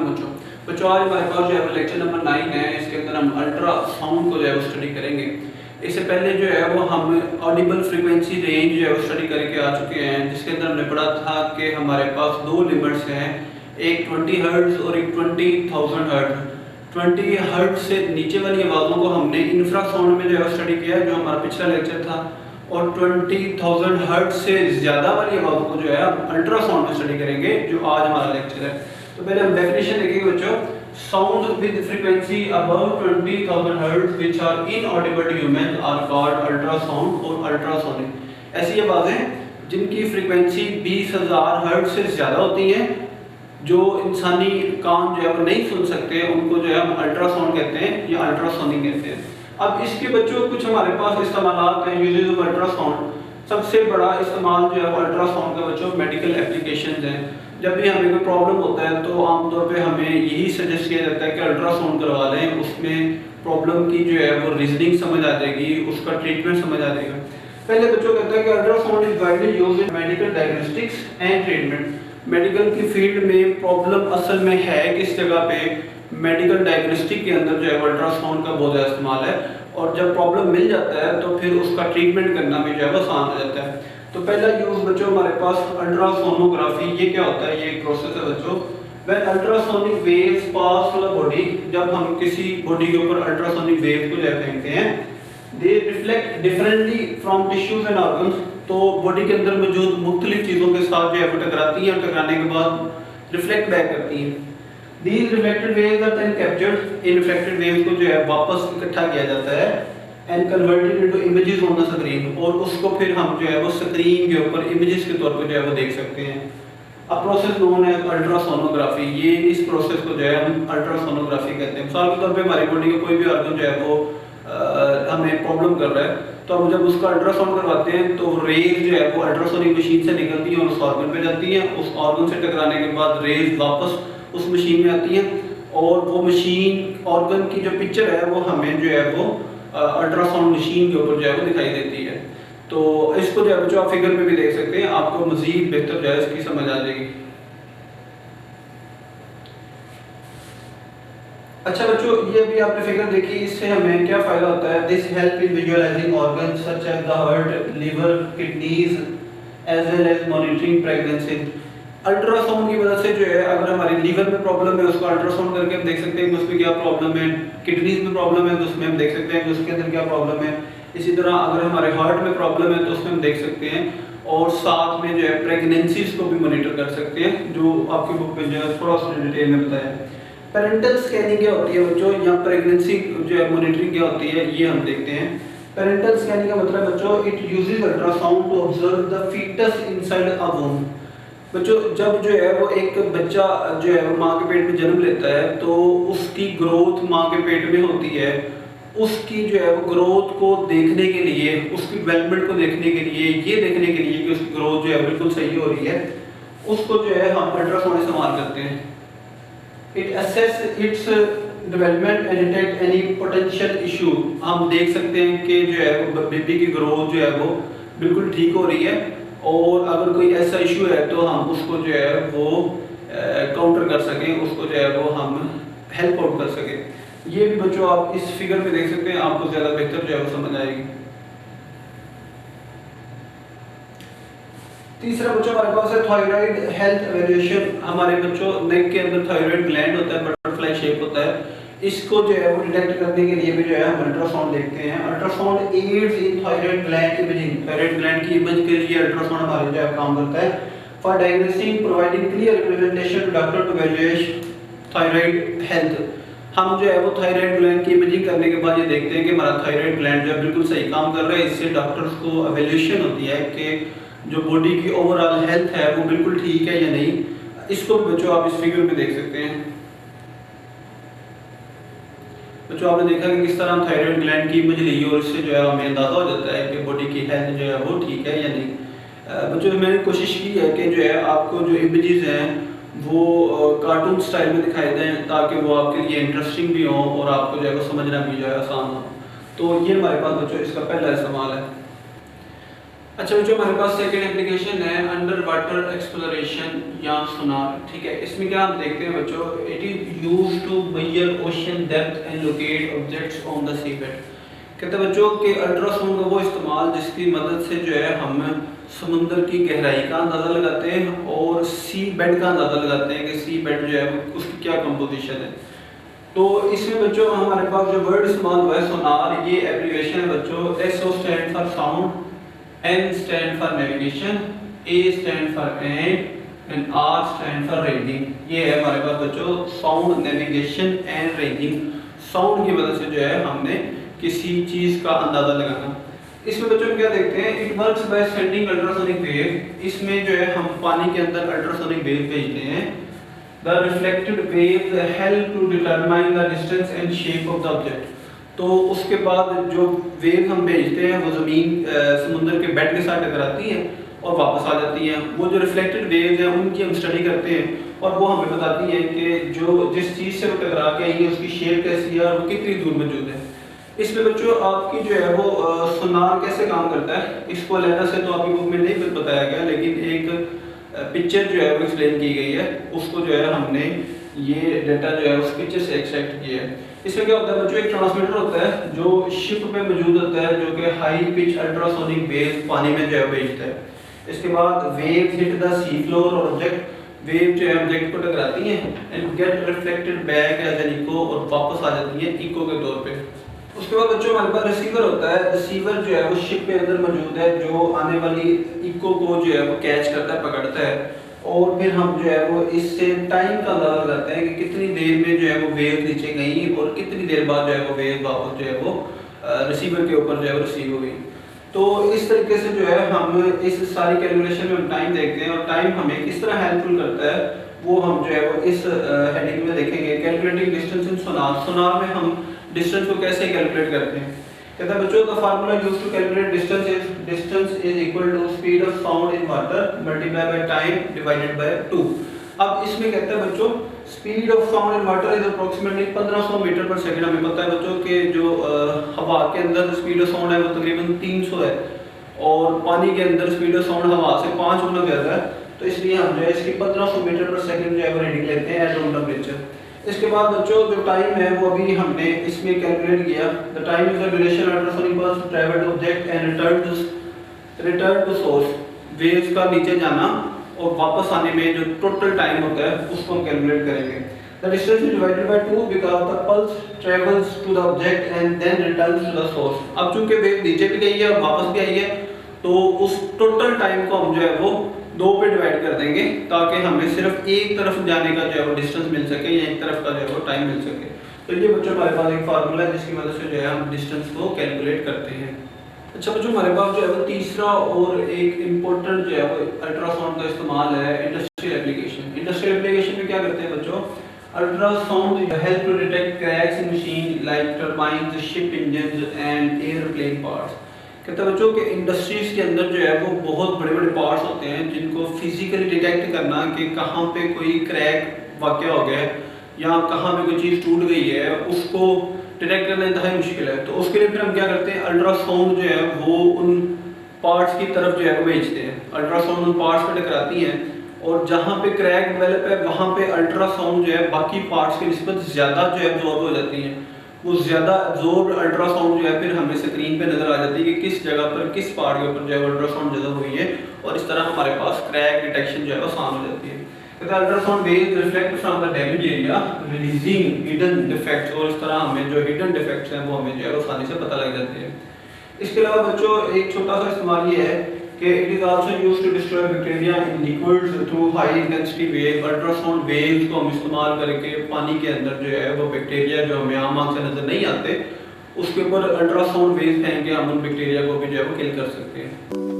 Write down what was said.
बच्चों बच्चों आज हमारे पास जो है लेक्चर नंबर 9 है। इसके अंदर हम अल्ट्रासाउंड को जो है वो स्टडी करेंगे। इससे पहले जो है वो हम ऑडिबल फ्रीक्वेंसी रेंज जो है वो स्टडी करके आ चुके हैं, जिसके अंदर हमने पढ़ा था कि हमारे पास दो लिमिट्स हैं, एक 20 हर्ट्ज और एक 20,000 हर्ट्ज। 20 हर्ट्ज से नीचे वाली आवाज़ों को हमने इंफ्रासाउंड में जो है स्टडी किया, जो हमारा पिछला लेक्चर था, और 20,000 हर्ट्ज से ज़्यादा वाली आवाज़ों को जो है हम अल्ट्रासाउंड में स्टडी करेंगे, जो आज हमारा लेक्चर है। तो पहले हम डेफिनेशन देखेंगे बच्चों। Sound with frequency above 20,000 hertz which are inaudible to human are called ultrasound और अल्ट्रासोनिक। ऐसी आवाज़ें जिनकी फ्रीक्वेंसी 20,000 हर्ट्ज से ज़्यादा होती हैं, जो इंसानी कान जो है वो नहीं सुन सकते, उनको जो है हम अल्ट्रासाउंड कहते हैं या अल्ट्रासोनिक कहते हैं। अब इसके बच्चों कुछ हमारे पास इस्तेमाल हैं यूजेज ऑफ अल्ट्रासाउंड। सबसे बड़ा इस्तेमाल जो है अल्ट्रासाउंड का बच्चों मेडिकल एप्लीकेशन है। जब भी हमें कोई प्रॉब्लम होता है तो आमतौर पे हमें यही सजेस्ट किया जाता है कि अल्ट्रासाउंड करवा लें, उसमें प्रॉब्लम की जो है वो रीजनिंग समझ आ जाएगी, उसका ट्रीटमेंट समझ आ जाएगा। पहले बच्चों कहता है कि ultrasound is widely used in medical diagnostics and treatment. Medical की फील्ड में प्रॉब्लम असल में है किस जगह पे, मेडिकल डायग्नोस्टिक के अंदर जो है अल्ट्रासाउंड का बहुत ज़्यादा इस्तेमाल है, और जब प्रॉब्लम मिल जाता है तो फिर उसका ट्रीटमेंट करना भी जो है आसान हो जाता है। तो पहला यूज बच्चों हमारे पास अल्ट्रासोनोग्राफी। ये क्या होता है? ये एक प्रोसेस है बच्चों। When ultrasonic waves pass through the body, जब हम किसी बॉडी के ऊपर अल्ट्रासोनिक वेव को जो फेंकते हैं, दे reflect differently from tissues and organs. तो बॉडी के अंदर मौजूद मुख्तलिफ चीज़ों के साथ जो है वो टकराती हैं, और टकराने के बाद रिफ्लेक्ट बैक करती हैं। These reflected waves are then captured. In reflected waves को जो है वापस इकट्ठा किया जाता है and converted into images on the screen, और उसको फिर हम जो है वो स्क्रीन के ऊपर इमेजेस के तौर पर जो है वो देख सकते हैं। A process known as ultrasonography. ये इस प्रोसेस को जो है हम अल्ट्रासोनोग्राफी कहते हैं। मिसाल के तौर पे हमारी बॉडी का कोई भी ऑर्गन जो है वो हमें प्रॉब्लम कर रहा है, तो हम जब उसका अल्ट्रासाउंड करवाते हैं तो रेज जो है वो अल्ट्रासोनिक मशीन से निकलती है और उस ऑर्गन पे जाती हैं। उस ऑर्गन से टकराने के बाद रेज वापस उस मशीन में आती हैं, और वो मशीन ऑर्गन की जो पिक्चर है वो हमें जो है वो अल्ट्रासाउंड मशीन के ऊपर जो है वो दिखाई देती है। तो इसको जो है बच्चों आप फिगर में भी देख सकते हैं, आपको मजीद बेहतर जो है इसकी समझ आ जाएगी। अच्छा बच्चों, ये भी आपने फिगर देखी, इससे हमें क्या फायदा होता है? This help in visualising organs such as the heart, liver, kidneys as well as monitoring pregnancy. Ultrasound की वजह से जो है अगर हमारी लीवर में प्रॉब्लम है उसको अल्ट्रासाउंड करके हम देख सकते हैं कि उसमें क्या प्रॉब्लम है। किडनीज में प्रॉब्लम है तो उसमें हम देख सकते हैं कि उसके अंदर क्या प्रॉब्लम है। इसी तरह अगर हमारे हार्ट में प्रॉब्लम है तो उसमें हम देख सकते हैं, और साथ में जो है प्रेगनेंसीज को भी मॉनिटर कर सकते हैं, जो आपकी बुक में जो है थोड़ा सा डिटेल में बताया है। पेरेंटल स्कैनिंग क्या होती है बच्चों, या प्रेगनेंसी जो है मॉनिटरिंग क्या होती है, ये हम देखते हैं। पेरेंटल स्कैनिंग का मतलब बच्चों, it uses ultrasound to observe the foetus inside a womb. बच्चों जब जो है वो एक बच्चा जो है वो माँ के पेट में जन्म लेता है तो उसकी ग्रोथ माँ के पेट में होती है। उसकी जो है वो ग्रोथ को देखने के लिए, उसकी डेवलपमेंट को देखने के लिए, ये देखने के लिए कि उसकी ग्रोथ जो है बिल्कुल सही हो रही है, उसको जो है हम अल्ट्रासाउंड इस्तेमाल करते हैं। It assess its development and detect any potential issue. हम देख सकते हैं कि जो है वो बेबी की ग्रोथ जो है वो बिल्कुल ठीक हो रही है, और अगर कोई ऐसा इशू है तो हम उसको जो है वो काउंटर कर सकें, उसको जो है वो हम हेल्प आउट कर सकें। ये भी बच्चों आप इस फिगर में देख सकते हैं, आपको ज़्यादा बेहतर जो है वो समझ आएगी। तीसरा बच्चों हमारे पास है थायराइड हेल्थ एवेल्यूएशन। हमारे बच्चों नेक के अंदर थायराइड ग्लैंड होता है, बटरफ्लाई शेप होता है। इसको जो है वो डिटेक्ट करने के लिए भी जो है हम अल्ट्रासाउंड देखते हैं। Ultrasound aids in thyroid gland imaging. Thyroid gland की इमेज के लिए अल्ट्रासाउंड हमारे जो है काम करता है। For diagnosing providing clear representation to doctor to evaluate thyroid health. हम जो है वो थायराइड ग्लैंड की इमेजिंग करने के बाद ये देखते हैं कि हमारा थायराइड ग्लैंड जो है बिल्कुल सही काम कर रहा है। इससे डॉक्टर्स को इवैल्यूएशन होती है कि जो बॉडी की ओवरऑल हेल्थ है वो बिल्कुल ठीक है या नहीं। इसको भी बच्चों आप इस फिगर में देख सकते हैं। बच्चों आपने देखा कि किस तरह हम थायराइड ग्लैंड की इमेज ली और इससे जो है हमें अंदाजा हो जाता है कि बॉडी की हेल्थ जो है वो ठीक है या नहीं। बच्चों मैंने कोशिश की है कि जो है आपको जो इमेजेस हैं वो कार्टून स्टाइल में दिखाई दें, ताकि वो आपके लिए इंटरेस्टिंग भी हो और आपको जो है वो समझना भी जो है आसान हो। तो ये हमारे पास बच्चों इसका पहला इस्तेमाल है। अच्छा बच्चों, हमारे पास सेकेंड एप्लीकेशन है अंडर वाटर एक्सप्लोरेशन या सोनार। ठीक है, इसमें क्या हम देखते हैं बच्चों, it is used to measure ocean depth and locate objects on the sea bed. कहते हैं बच्चों कि अल्ट्रासाउंड का वो इस्तेमाल जिसकी मदद से जो है हम समुद्र की गहराई का अंदाज़ा लगाते हैं और सी बेड का अंदाज़ा लगाते हैं कि सी बेड जो है उसकी क्या कंपोजिशन है। तो इसमें बच्चों हमारे पास जो वर्ड इस्तेमाल हुआ है सोनार, ये एब्रीविएशन है बच्चों। S O stand for sound, N stand for navigation, A stand for aid and R stand for ranging। ये है हमारे पास बच्चों sound, navigation and ranging. Sound की वजह से जो है हमने किसी चीज़ का अंदाज़ा लगाना। इसमें बच्चों हम क्या देखते हैं, it works by sending ultrasonic wave. इसमें जो है हम पानी के अंदर अल्ट्रासोनिक वेव भेजते हैं। The reflected wave help to determine the distance and shape of the object. तो उसके बाद जो वेव हम भेजते हैं वो ज़मीन समुद्र के बेड के साथ टकराती है और वापस आ जाती हैं। वो जो रिफ्लेक्टेड वेव्स हैं उनकी हम स्टडी करते हैं और वो हमें बताती है कि जो जिस चीज़ से वो टकरा के आई है उसकी शेप कैसी है और वो कितनी दूर मौजूद है। इसमें बच्चों आपकी जो है वो सोनार कैसे काम करता है, इसको अलग से तो आपकी बुक में नहीं बताया गया, लेकिन एक पिक्चर जो है वो एक्सप्लेन की गई है। उसको जो है हमने ये डाटा जो है उस पिक्चर से एक्सट्रैक्ट किया है। इसमें क्या होता है बच्चों, एक ट्रांसमीटर होता है जो शिप पे मौजूद होता है, जो कि हाई पिच अल्ट्रासोनिक वेव पानी में जो है भेजता है। इसके बाद wave hit the sea floor और ऑब्जेक्ट, वेव जो है ऑब्जेक्ट को टकराती हैं and get reflected back as an echo और वापस आ जाती है इको के तौर पे। उसके बाद बच्चों हमारे पास रिसीवर होता है। रिसीवर जो है वो शिप के अंदर मौजूद है, जो आने वाली इको को जो है वो कैच करता है, पकड़ता है और फिर हम जो है वो इससे टाइम का अंदाजा लगाते हैं कि कितनी देर में जो है वो वेव नीचे गई और कितनी देर बाद जो है वो वेव वापस जो है वो रिसीवर के ऊपर जो है वो रिसीव हो गई। तो इस तरीके से जो है हम इस सारी कैलकुलेशन में हम टाइम देखते हैं और टाइम हमें किस तरह हेल्पफुल करता है वो हम जो है वो इस हेडिंग में देखेंगे। कैलकुलेटिंग डिस्टेंस इन सोनार। सोनार में हम डिस्टेंस को कैसे कैलकुलेट करते हैं। कहता है बच्चों the formula used to calculate distance is equal to speed of sound in water multiply by time divided by 2। अब इसमें कहता है बच्चों speed of sound in water is approximately 1500 metre per second. हमें पता है बच्चों कि जो हवा के अंदर स्पीड ऑफ साउंड है वो तकरीबन 300 है और पानी के अंदर स्पीड ऑफ साउंड हवा से 5 गुना ज़्यादा है। तो इसलिए हम जो है इसकी 1500 मीटर पर सेकंड जो है वो रीडिंग लेते हैं एट रूम टेम्परेचर। इसके बाद बच्चों जो टाइम है वो अभी हमने इसमें कैलकुलेट किया। The time is the duration ultrasonic pulse to travel to object and return to source. Waves का नीचे जाना और वापस आने में जो टोटल टाइम होता है उसको हम कैलकुलेट करेंगे। The distance is divided by 2 because the pulse travels to the object and then returns to the source. अब चूंकि वेव नीचे भी गई है और वापस भी आई है तो उस टोटल टाइम को हम जो है वो 2 पे डिवाइड कर देंगे ताकि हमें सिर्फ एक तरफ जाने का जो है वो डिस्टेंस मिल सके या एक तरफ का जो है वो टाइम मिल सके। तो ये बच्चों हमारे पास एक फार्मूला है जिसकी मदद से जो है हम डिस्टेंस को कैलकुलेट करते हैं। अच्छा बच्चों हमारे पास जो है वो तीसरा और एक इम्पोर्टेंट जो है वो अल्ट्रासाउंड का इस्तेमाल है इंडस्ट्रियल एप्लीकेशन। इंडस्ट्रियल एप्लीकेशन में क्या करते हैं बच्चों, ultrasound help to detect cracks in machine like turbines, ship engines and airplane parts. कहते हैं बच्चों कि इंडस्ट्रीज के अंदर जो है वो बहुत बड़े बड़े पार्ट्स होते हैं जिनको फिजिकली डिटेक्ट करना कि कहाँ पे कोई क्रैक वाक़ हो गया है या कहाँ पे कोई चीज़ टूट गई है उसको डिटेक्ट करना इंतहाई मुश्किल है। तो उसके लिए फिर हम क्या करते हैं, अल्ट्रासाउंड जो है वो उन पार्ट्स की तरफ जो है वो भेजते हैं। अल्ट्रासाउंड उन पार्ट्स पर टकराती हैं और जहाँ पे क्रैक डेवलप है वहाँ पे अल्ट्रासाउंड जो है बाकी पार्ट्स की निस्बत ज़्यादा जो है एब्जॉर्ब हो जाती हैं। वो ज़्यादा एब्जॉर्ब अल्ट्रासाउंड जो है फिर हमें स्क्रीन पे नज़र आ जाती है कि किस जगह पर किस पार्ट के ऊपर जो है अल्ट्रासाउंड ज़्यादा हुई है और इस तरह हमारे पास क्रैक डिटेक्शन जो है आसान हो जाती है। कहते हैं ultrasound waves reflect from the damage area releasing hidden defects और इस तरह हमें जो हिडन डिफेक्ट्स हैं वो हमें जो है आसानी से पता लग जाते हैं। इसके अलावा बच्चों एक छोटा सा इस्तेमाल ये है कि it is also used to destroy bacteria in liquids through high intensity wave. Ultrasound waves को हम इस्तेमाल करके पानी के अंदर जो है वो बैक्टीरिया जो हमें आम आंख से नजर नहीं आते उसके ऊपर अल्ट्रासाउंड वेव्स फेंक के हम उन बैक्टीरिया को भी जो है वो किल कर सकते हैं।